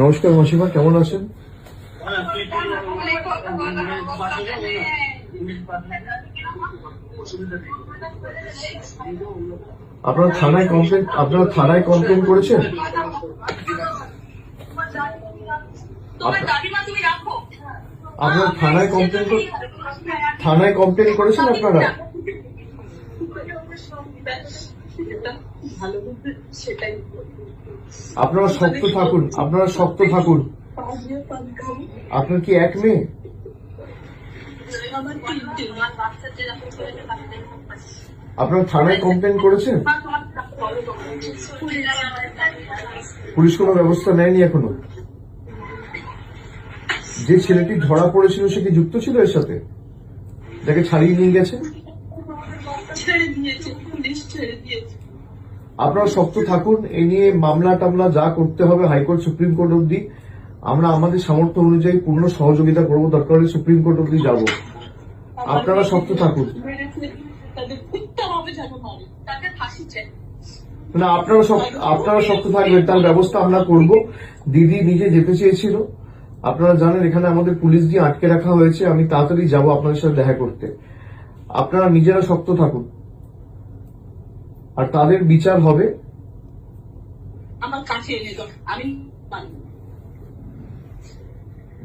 নমস্কার মাসিমা, কেমন আছেন? আপনারা থানায় কমপ্লেন করেছেন? আপনারা থানায় কমপ্লেন করেছেন? আপনারা শক্ত থাকুন, আপনার কি এক মেয়ে? আপনারা থানায় কমপ্লেন করেছেন? পুলিশ কোনো ব্যবস্থা নেয়নি এখনো? যে ছেলেটি ধরা পড়েছিল সে কি যুক্ত ছিল এর সাথে, যাকে ছাড়িয়ে নিয়ে গেছে? আপনারা শক্ত থাকুন, এ নিয়ে মামলা টামলা যা করতে হবে হাইকোর্ট সুপ্রিম কোর্ট অব্দি আমরা আমাদের সামর্থ্য অনুযায়ী পূর্ণ সহযোগিতা করবো, দরকার হলে সুপ্রিম কোর্ট অব্দি যাবো। আপনারা শক্ত থাকুন। না, আপনারা শক্ত থাকবেন, তার ব্যবস্থা আমরা করব। দিদি নিজে যেতে চেয়েছিল, আপনারা জানেন এখানে আমাদের পুলিশ দিয়ে আটকে রাখা হয়েছে। আমি তাড়াতাড়ি যাব আপনাদের সাথে দেখা করতে। আপনারা নিজেরা শক্ত থাকুন, আর তাদের বিচার হবে।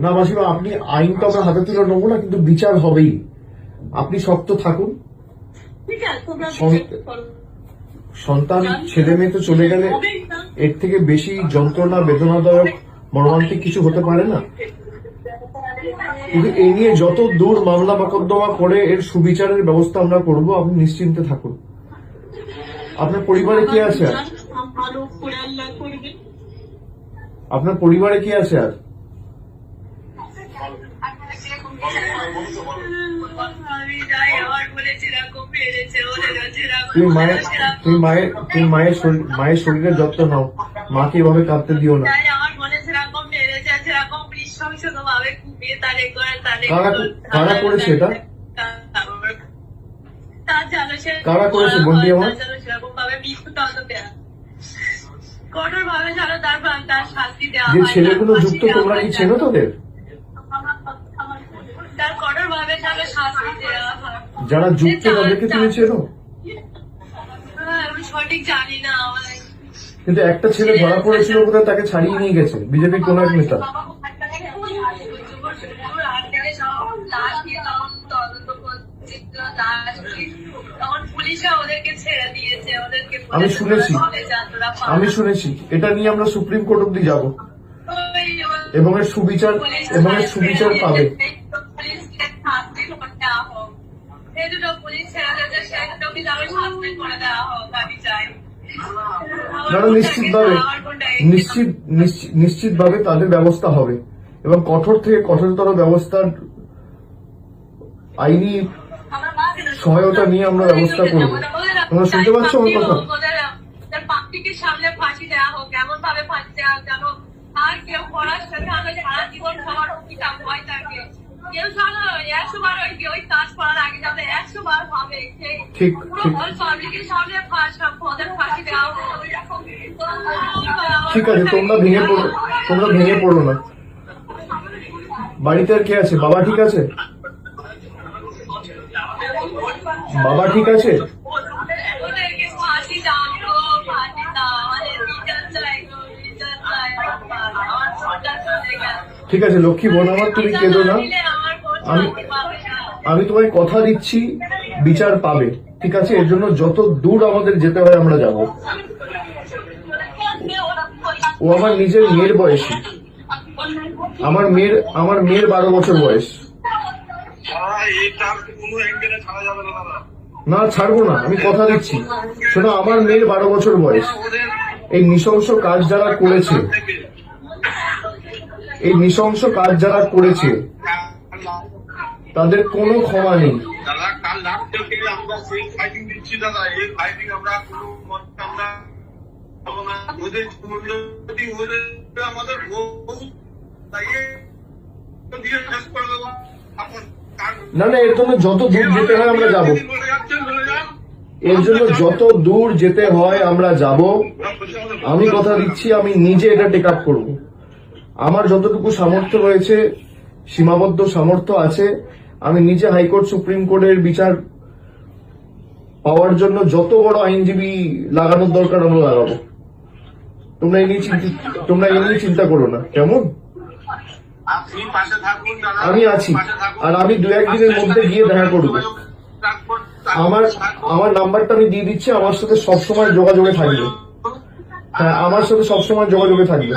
না মাসিমা, আপনি আইন তো আমরা হাতে তুলে নেবো না, কিন্তু বিচার হবেই। আপনি শক্ত থাকুন। সন্তান ছেলে মেয়ে তো চলে গেলে এর থেকে বেশি যন্ত্রণা, বেদনাদায়ক, মর্মান্তিক কিছু হতে পারে না। কিন্তু এই নিয়ে যত দূর মামলা মোকদ্দমা করে এর সুবিচারের ব্যবস্থা আমরা করব, আপনি নিশ্চিন্তে থাকুন। আপনার পরিবারে কি আছে আর? আপনার পরিবারে কি আছে আর? তুমি মায়ের শরীরের যত্ন নাও, মাকে এভাবে কাঁদতে দিও না। কারা করেছে এটা? কারা করেছে বন্দি আমার? যে ছেলেগুলো যুক্ত, তোমরা কি চেনো তাদের? যারা যুক্ত তাদেরকে তুমি চেনো? সঠিক জানি না, কিন্তু একটা ছেলে ধরা পড়েছিল বোধহয়, তাকে ছাড়িয়ে নিয়ে গেছে বিজেপির কোন এক নেতা। আমি শুনেছি এটা নিয়ে আমরা সুপ্রিম কোর্ট অব্দি যাব, এবং এর সুবিচার পাবে। নিশ্চিতভাবে তাদের ব্যবস্থা হবে, এবং কঠোর থেকে কঠোরতর ব্যবস্থার আইনি সহায়তা নিয়ে আমরা ব্যবস্থা করবো। তোমরা শুনতে পাচ্ছ আমার কথা? সামনে ফাঁসি দেওয়া হোক, এমন ভাবে ফাঁসি দেওয়া হোক যেন আর কেউ করার সাথে আমরা সারা জীবন সবার অঙ্কিতা ভয় থাকে। কেউ জানো 100 বার ওই কাজ করার আগে যাতে 100 বার ভাবে পাবলিকের সামনে ফাঁসি দেওয়া হোক। ঠিক আছে, তোমরা ভেঙে পড়ো না। বাড়িতে আর কে আছে? বাবা ঠিক আছে? বাবা ঠিক আছে? ঠিক আছে লক্ষ্মী বোন আমার, তুমি কেঁদো না। আমি তোমায় কথা দিচ্ছি বিচার পাবে, ঠিক আছে? এর জন্য যত দূর আমাদের যেতে হয় আমরা যাব। ও আমার নিজের মেয়ের বয়সী, আমার মেয়ের 12 বছর বয়স। না ছাড়বো না, আমি কথা দিচ্ছি। শোনো, আমার মেয়ের 12 বছর বয়স। এই নৃশংস কাজ যারা করেছে তাদের কোনো ক্ষমা নেই। না, এর জন্য যত দূর যেতে হয় আমরা যাবো। এর জন্য যত দূর যেতে হয় আমরা যাব। আমি কথা দিচ্ছি আমি নিজে এটা টেক আপ করবো। আমার যতটুকু সামর্থ্য রয়েছে, সীমাবদ্ধ সামর্থ্য আছে, আমি নিজে হাইকোর্ট সুপ্রিম কোর্টের বিচার পাওয়ার জন্য যত বড় আইনজীবী লাগানোর দরকার আমরা লাগাবো। তোমরা এই নিয়ে চিন্তা করো না, কেমন? আপনি পাশে থাকুন দাদা, আমি আছি, পাশে থাকুন। আর আমি 2-1 দিনের মধ্যে গিয়ে দেখা করবো। আমার নাম্বারটা আমি দিয়ে দিচ্ছি, আমার সাথে সবসময় যোগাযোগে থাকবে। হ্যাঁ, আমার সাথে সবসময় যোগাযোগে থাকবে।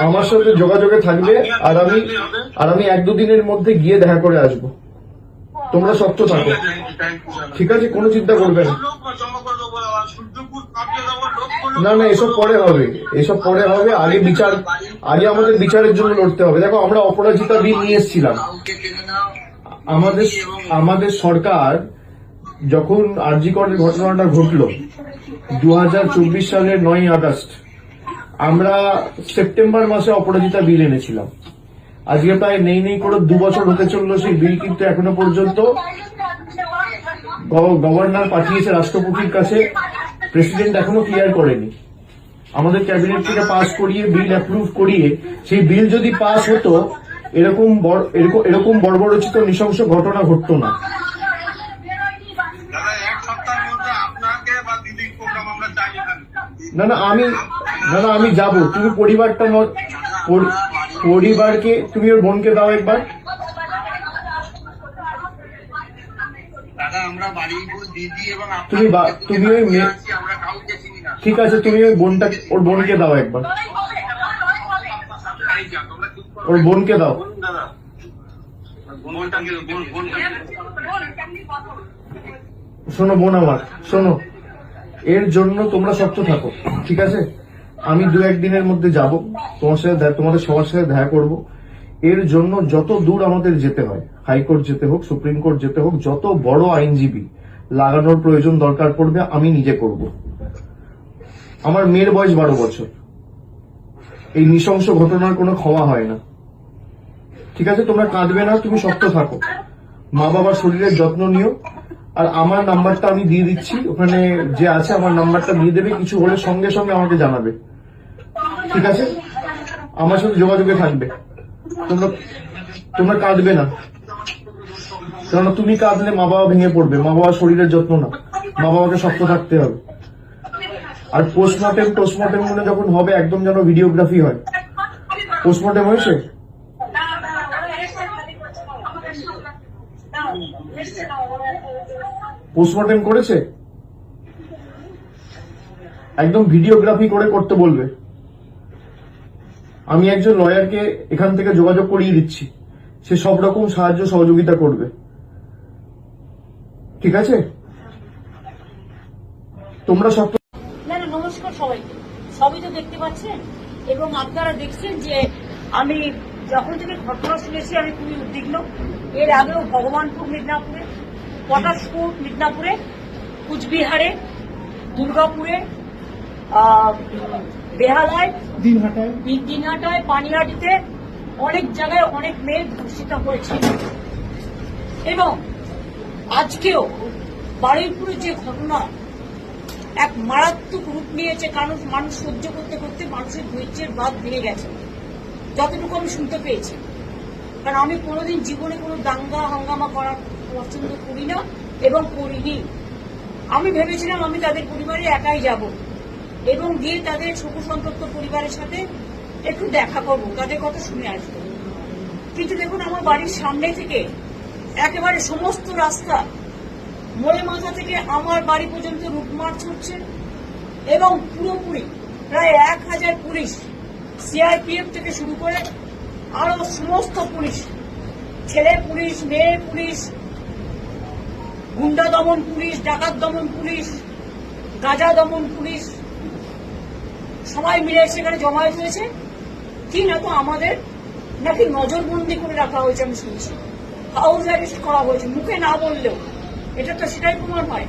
আমার সাথে যোগাযোগে থাকবে, আর আমি 1-2 দিনের মধ্যে গিয়ে দেখা করে আসবো। তোমরা শক্ত থাকো, ঠিক আছে? কোনো চিন্তা করবে না। না না, এসব পরে হবে, এসব পরে হবে। আগে আমাদের বিচারের জন্য লড়তে হবে। দেখো, আমরা অপরাজিতা বিল নিয়ে এসেছিলাম। আমাদের সরকার যখন আরজি করের ঘটনাটা ঘটলো 2024 সালের 9ই আগস্ট, আমরা সেপ্টেম্বর মাসে অপরাজিতা বিল এনেছিলাম। আজকে প্রায় নেই করে 2 বছর হতে চললো সেই বিল, কিন্তু এখনো পর্যন্ত গভর্নর পাঠিয়েছে রাষ্ট্রপতির কাছে, প্রেসিডেন্ট এখনো ক্লিয়ার করেনি। আমাদের ক্যাবিনেট থেকে পাস করিয়ে বিল অ্যাপ্রুভ করিয়ে, সেই বিল যদি পাস হতো এরকম বর্বরচিত নৃশংস ঘটনা ঘটতো না। না আমি যাব। তুমি পরিবারকে তুমি ওর বোনকে দাও একবার। তুমি ওই ঠিক আছে, তুমি ওর বোনকে দাও একবার, ওর বোনকে দাও। শোনো বোন আমার, শোনো, এর জন্য তোমরা শক্ত থাকো, ঠিক আছে? আমি 2-1 দিনের মধ্যে যাব, তোমাদের সবার সাথে দেখা করব। এর জন্য যত দূর আমাদের যেতে হয়, হাইকোর্ট যেতে হোক, সুপ্রিম কোর্ট যেতে হোক, যত বড় আইনজীবী লাগানোর প্রয়োজন দরকার পড়বে আমি নিজে করব। আমার মেয়ের বয়স 12 বছর। এই নৃশংস ঘটনার কোনো ক্ষমা হয় না, ঠিক আছে? তোমরা কাঁদবে না, তুমি শক্ত থাকো, মা বাবার শরীরের যত্ন নিও। আর আমার নাম্বারটা আমি দিয়ে দিচ্ছি, ওখানে যে আছে আমার নাম্বারটা দিয়ে দেবে। কিছু হলে সঙ্গে সঙ্গে আমাকে জানাবে, ঠিক আছে? আমার সাথে যোগাযোগে থাকবে। তোমরা কাঁদবে না, কেননা তুমি কাঁদলে মা বাবা ভেঙে পড়বে। মা বাবার শরীরের যত্ন না, মা বাবাকে শক্ত থাকতে হবে। আর পোস্টমর্টেম মনে যখন হবে, একদম যেন ভিডিওগ্রাফি হয়। পোস্টমর্টেম হয়েছে? পোস্টমর্টেম করেছে? একদম ভিডিওগ্রাফি করে করতে বলবে। আমি একজন লয়ারকে এখান থেকে যোগাযোগ করিয়ে দিচ্ছি, সে সব রকম সাহায্য সহযোগিতা করবে, ঠিক আছে? তোমরা সব নমস্কার সবাইকে। সবই তো দেখতে পাচ্ছেন এবং আপনারা দেখছেন যে আমি যখন থেকে ঘটনা শুনেছি আমি খুবই উদ্বিগ্ন। এর আগেও ভগবানপুর মিদনাপুরে, পটাশপুর মিদনাপুরে, কুচবিহারে, দুর্গাপুরে, বেহালায়, দিনহাটায়, পানিহাটিতে অনেক জায়গায় অনেক মেয়ে ধর্ষিত হয়েছে। এবং আজকেও বারুইপুরের যে ঘটনা এক মারাত্মক রূপ নিয়েছে, কারণ মানুষ সহ্য করতে করতে মানুষের ধৈর্যের বাঁধ ভেঙে গেছে, যতটুকু আমি শুনতে পেয়েছি। কারণ আমি কোনোদিন জীবনে কোনো দাঙ্গা হাঙ্গামা করার পছন্দ করি না এবং করিনি। আমি ভেবেছিলাম আমি তাদের পরিবারে একাই যাব এবং গিয়ে তাদের শোকসন্তপ্ত পরিবারের সাথে একটু দেখা করবো, তাদের কথা শুনে আসবো। কিন্তু দেখুন, আমার বাড়ির সামনে থেকে একেবারে সমস্ত রাস্তা, মোড়ে মাথা থেকে আমার বাড়ি পর্যন্ত রুটমার্চ হচ্ছে এবং পুরোপুরি প্রায় 1000 পুলিশ, সিআরপিএফ থেকে শুরু করে আরো সমস্ত পুলিশ, ছেলে পুলিশ, মেয়ে পুলিশ, গুন্ডা দমন পুলিশ, ডাকাত দমন পুলিশ, গাঁজা দমন পুলিশ, সবাই মিলে সেখানে জমায়েত হয়েছে। কি না তো আমাদের নাকি নজরবন্দি করে রাখা হয়েছে, আমি শুনছি হাউস অ্যারেস্ট করা হয়েছে, মুখে না বললেও এটা তো সেটাই প্রমাণ হয়।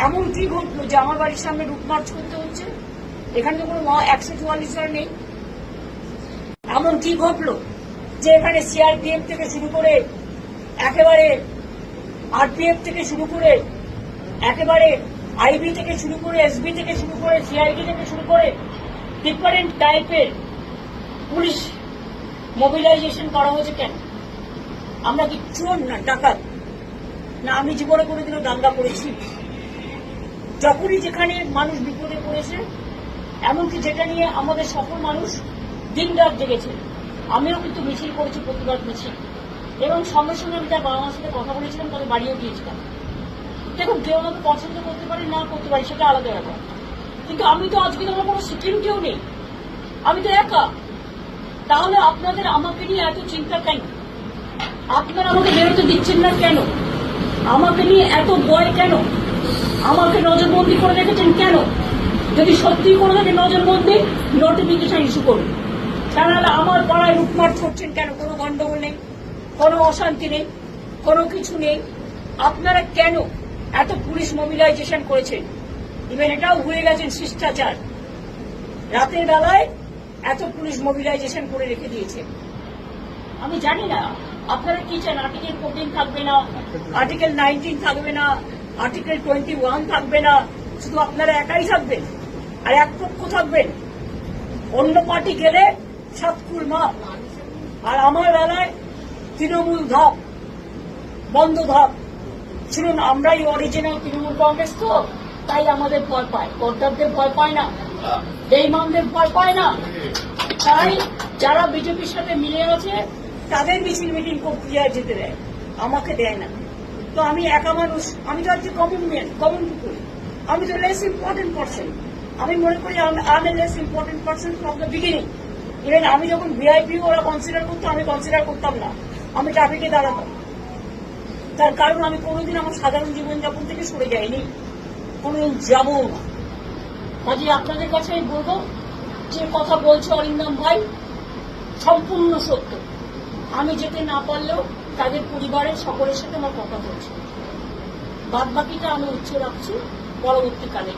এমন কি ঘটলো যে আমার বাড়ির সামনে রুটমার্চ করতে হচ্ছে? এখানে তো কোনো 144 নেই। এমন কি ঘটলো যে এখানে সিআরপিএফ থেকে শুরু করে একেবারে আরপিএফ থেকে শুরু করে একেবারে আইবি থেকে শুরু করে এসবি থেকে শুরু করে সিআইডি থেকে শুরু করে ডিফারেন্ট টাইপের পুলিশ মোবিলাইজেশন করা হয়েছে কেন? আমরা কি চোর না ডাকাত? না আমি জীবনে কোনোদিনও দাঙ্গা করেছি? যখনই যেখানে মানুষ বিপদে পড়েছে, এমনকি যেটা নিয়ে আমাদের সকল মানুষ দিন রাত জেগেছে, আমিও কিন্তু মিছিল করেছি, প্রতিবাদ মিছিল, এবং সঙ্গে সঙ্গে আমি তার বাবা মার সাথে কথা বলেছিলাম, তাদের বাড়িও গিয়েছিলাম। দেখুন, কেউ আমাকে পছন্দ করতে পারে, না করতে পারে, সেটা আলাদা ব্যাপার, কিন্তু আমি তো আজকে আমার কোনো সিকিউরিটিও নেই, আমি তো একা। তাহলে আপনাদের আমাকে নিয়ে এত চিন্তা কেন? আপনারা আমাকে বেরোতে দিচ্ছেন না কেন? আমাকে নিয়ে এত ভয় কেন? আমাকে নজরবন্দি করে রেখেছেন কেন? যদি সত্যি করে থাকে নজরবন্দি, নোটিফিকেশন ইস্যু করুন। তাহলে আমার পাড়ায় লুটমার করছেন কেন? কোনো গন্ডগোল নেই, কোনো অশান্তি নেই, কোনো কিছু নেই। আপনারা কেন এত পুলিশ মোবিলাইজেশন করেছেন? ইভেন এটাও ভুলে গেছেন শিষ্টাচার। রাতের বেলায় এত পুলিশ মোবিলাইজেশন করে রেখে দিয়েছে। আমি জানি না আপনারা কি চান। আর্টিকেল 14 থাকবে না, আর্টিকেল 19 থাকবে না, আর্টিকেল 21 থাকবে না, শুধু আপনারা একাই থাকবেন আর এক পক্ষ থাকবেন। অন্য পার্টি গেলে সাতকুল মাপ, আর আমার বেলায় তৃণমূল ধাপ, বন্ধ ধাপ। শুনুন, আমরাই অরিজিনাল তৃণমূল কংগ্রেস, তো তাই আমাদের ভয় পায়, কর্তারদের ভয় পায় না, বেঈমানদের ভয় পায় না। তাই যারা বিজেপির সাথে মিলে আছে তাদের মিছিল মিটিং করতে যায়, যেতে দেয়, আমাকে দেয় না। তো আমি একা মানুষ, আমি তো আজকে কমন পিপুল, আমি তো লেস ইম্পর্টেন্ট পার্সন। আমি মনে করি আমি less important person from the beginning. Even আমি যখন ভিআইপি ওরা কনসিডার করতো, আমি কনসিডার করতাম না, আমি ট্রাফিকে দাঁড়াতাম। তার কারণ আমি কোনোদিন আমার সাধারণ জীবনযাপন থেকে সরে যাইনি, কোনোদিন যাবও না। কাজে আপনাদের কাছে আমি বলবো, যে কথা বলছে অরিন্দম ভাই সম্পূর্ণ সত্য। আমি যেতে না পারলেও তাদের পরিবারের সকলের সাথে আমার কথা বলছে। বাদ বাকিটা আমি উচ্চ রাখছি পরবর্তীকালে।